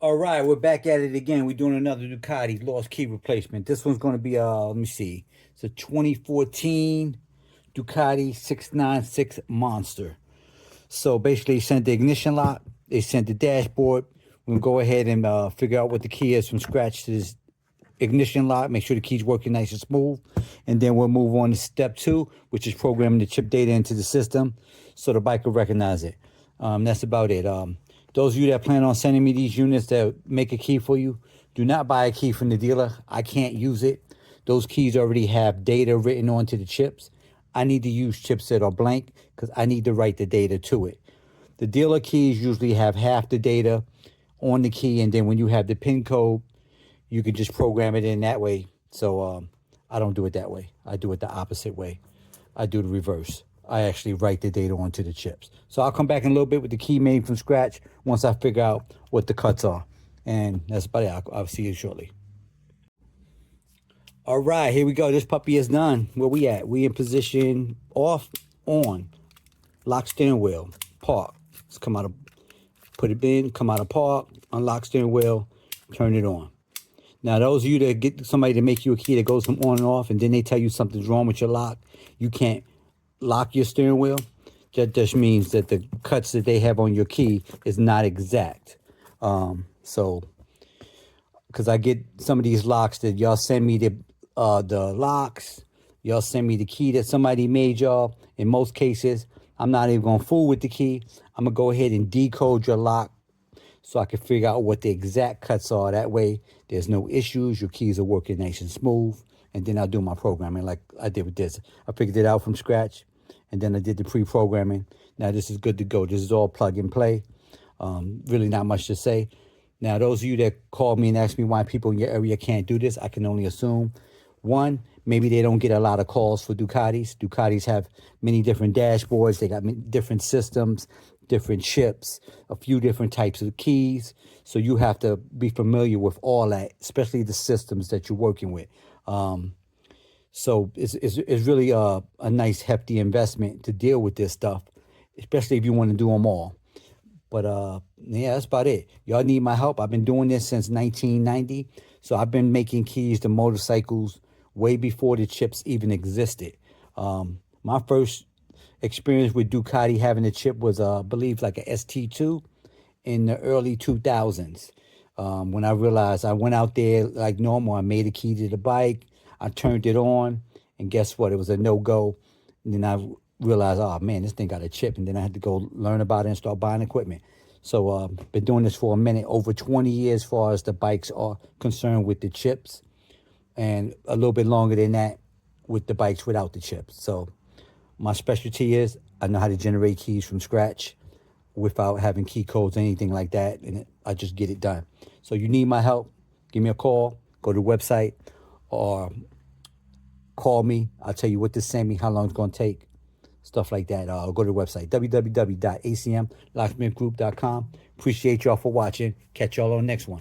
All right, we're back at it again. We're doing another Ducati lost key replacement. This one's going to be let me see. It's a 2014 Ducati 696 Monster. So basically, they sent the ignition lock, they sent the dashboard. We'll go ahead and figure out what the key is from scratch to this ignition lock, make sure the key's working nice and smooth, and then we'll move on to step 2, which is programming the chip data into the system so the bike will recognize it. That's about it. Those of you that plan on sending me these units that make a key for you, do not buy a key from the dealer. I can't use it. Those keys already have data written onto the chips. I need to use chips that are blank because I need to write the data to it. The dealer keys usually have half the data on the key, and then when you have the PIN code, you can just program it in that way. So I don't do it that way. I do it the opposite way. I do the reverse. I actually write the data onto the chips. So I'll come back in a little bit with the key made from scratch once I figure out what the cuts are. And that's about it. I'll see you shortly. All right, here we go. This puppy is done. Where we at? We in position off, on, lock steering wheel, park. Let's come out of, put it in, come out of park, unlock steering wheel, turn it on. Now, those of you that get somebody to make you a key that goes from on and off, and then they tell you something's wrong with your lock, you can't lock your steering wheel. That just means that the cuts that they have on your key is not exact. So, because I get some of these locks that y'all send me the locks, y'all send me the key that somebody made y'all. In most cases, I'm not even gonna fool with the key. I'm gonna go ahead and decode your lock so I can figure out what the exact cuts are. That way, there's no issues. Your keys are working nice and smooth. And then I'll do my programming like I did with this. I figured it out from scratch, and then I did the pre-programming. Now this is good to go. This is all plug and play. Really not much to say. Now, those of you that call me and ask me why people in your area can't do this, I can only assume. One, maybe they don't get a lot of calls for Ducatis. Ducatis have many different dashboards. They got different systems, different chips, a few different types of keys. So you have to be familiar with all that, especially the systems that you're working with. So it's really a nice hefty investment to deal with this stuff, especially if you want to do them all. But yeah, that's about it. Y'all need my help. I've been doing this since 1990. So I've been making keys to motorcycles way before the chips even existed. My first experience with Ducati having a chip was, I believe, like a ST2 in the early 2000s. When I realized I went out there like normal, I made a key to the bike, I turned it on, and guess what? It was a no-go. And then I realized, oh man, this thing got a chip, and then I had to go learn about it and start buying equipment. So been doing this for a minute, over 20 years as far as the bikes are concerned with the chips, and a little bit longer than that with the bikes without the chips. So my specialty is I know how to generate keys from scratch without having key codes or anything like that, and I just get it done. So you need my help, give me a call, go to the website, or call me. I'll tell you what to send me, how long it's going to take, stuff like that. Go to the website, www.acmlocksmithgroup.com. Appreciate y'all for watching. Catch y'all on the next one.